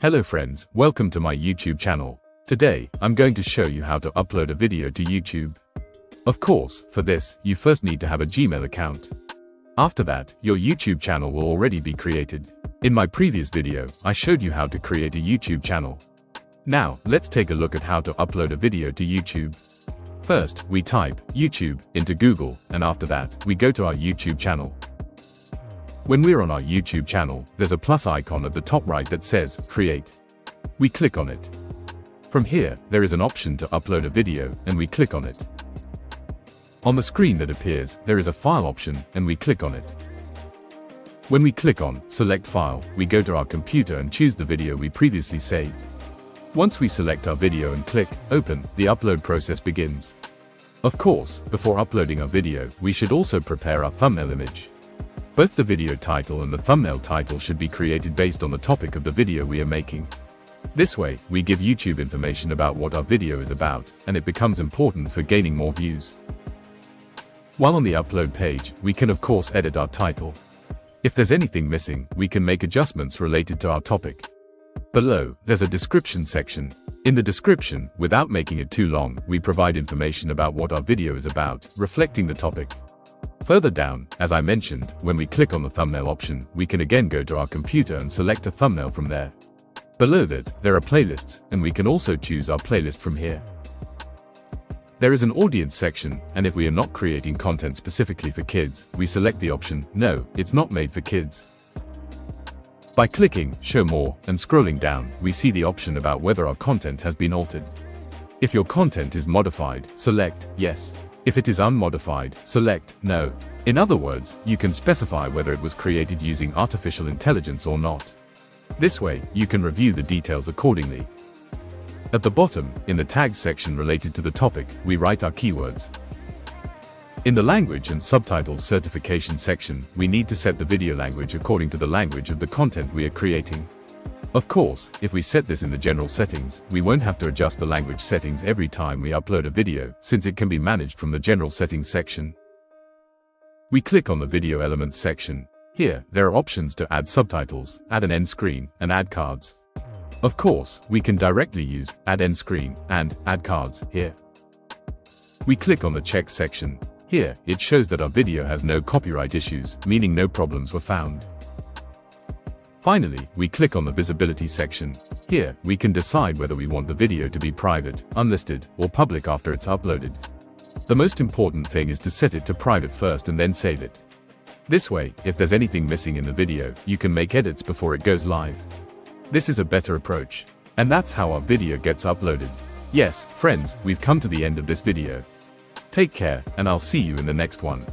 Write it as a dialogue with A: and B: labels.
A: Hello friends, welcome to my YouTube channel. Today, I'm going to show you how to upload a video to YouTube. Of course, for this, you first need to have a Gmail account. After that, your YouTube channel will already be created. In my previous video, I showed you how to create a YouTube channel. Now, let's take a look at how to upload a video to YouTube. First, we type YouTube into Google, and after that, we go to our YouTube channel. When we're on our YouTube channel, there's a plus icon at the top right that says Create. We click on it. From here, there is an option to upload a video, and we click on it. On the screen that appears, there is a file option, and we click on it. When we click on Select File, we go to our computer and choose the video we previously saved. Once we select our video and click Open, the upload process begins. Of course, before uploading our video, we should also prepare our thumbnail image. Both the video title and the thumbnail title should be created based on the topic of the video we are making. This way, we give YouTube information about what our video is about, and it becomes important for gaining more views. While on the upload page, we can of course edit our title. If there's anything missing, we can make adjustments related to our topic. Below, there's a description section. In the description, without making it too long, we provide information about what our video is about, reflecting the topic. Further down, as I mentioned, when we click on the thumbnail option, we can again go to our computer and select a thumbnail from there. Below that, there are playlists, and we can also choose our playlist from here. There is an audience section, and if we are not creating content specifically for kids, we select the option, No, it's not made for kids. By clicking Show More and scrolling down, we see the option about whether our content has been altered. If your content is modified, select Yes. If it is unmodified, select No. In other words, you can specify whether it was created using artificial intelligence or not. This way, you can review the details accordingly. At the bottom, in the tags section related to the topic, we write our keywords. In the language and subtitles certification section, we need to set the video language according to the language of the content we are creating. Of course, if we set this in the general settings, we won't have to adjust the language settings every time we upload a video, since it can be managed from the general settings section. We click on the video elements section. Here, there are options to add subtitles, add an end screen, and add cards. Of course, we can directly use add end screen and add cards here. We click on the check section. Here, it shows that our video has no copyright issues, meaning no problems were found. Finally, we click on the visibility section. Here, we can decide whether we want the video to be private, unlisted, or public after it's uploaded. The most important thing is to set it to private first and then save it. This way, if there's anything missing in the video, you can make edits before it goes live. This is a better approach. And that's how our video gets uploaded. Yes, friends, we've come to the end of this video. Take care, and I'll see you in the next one.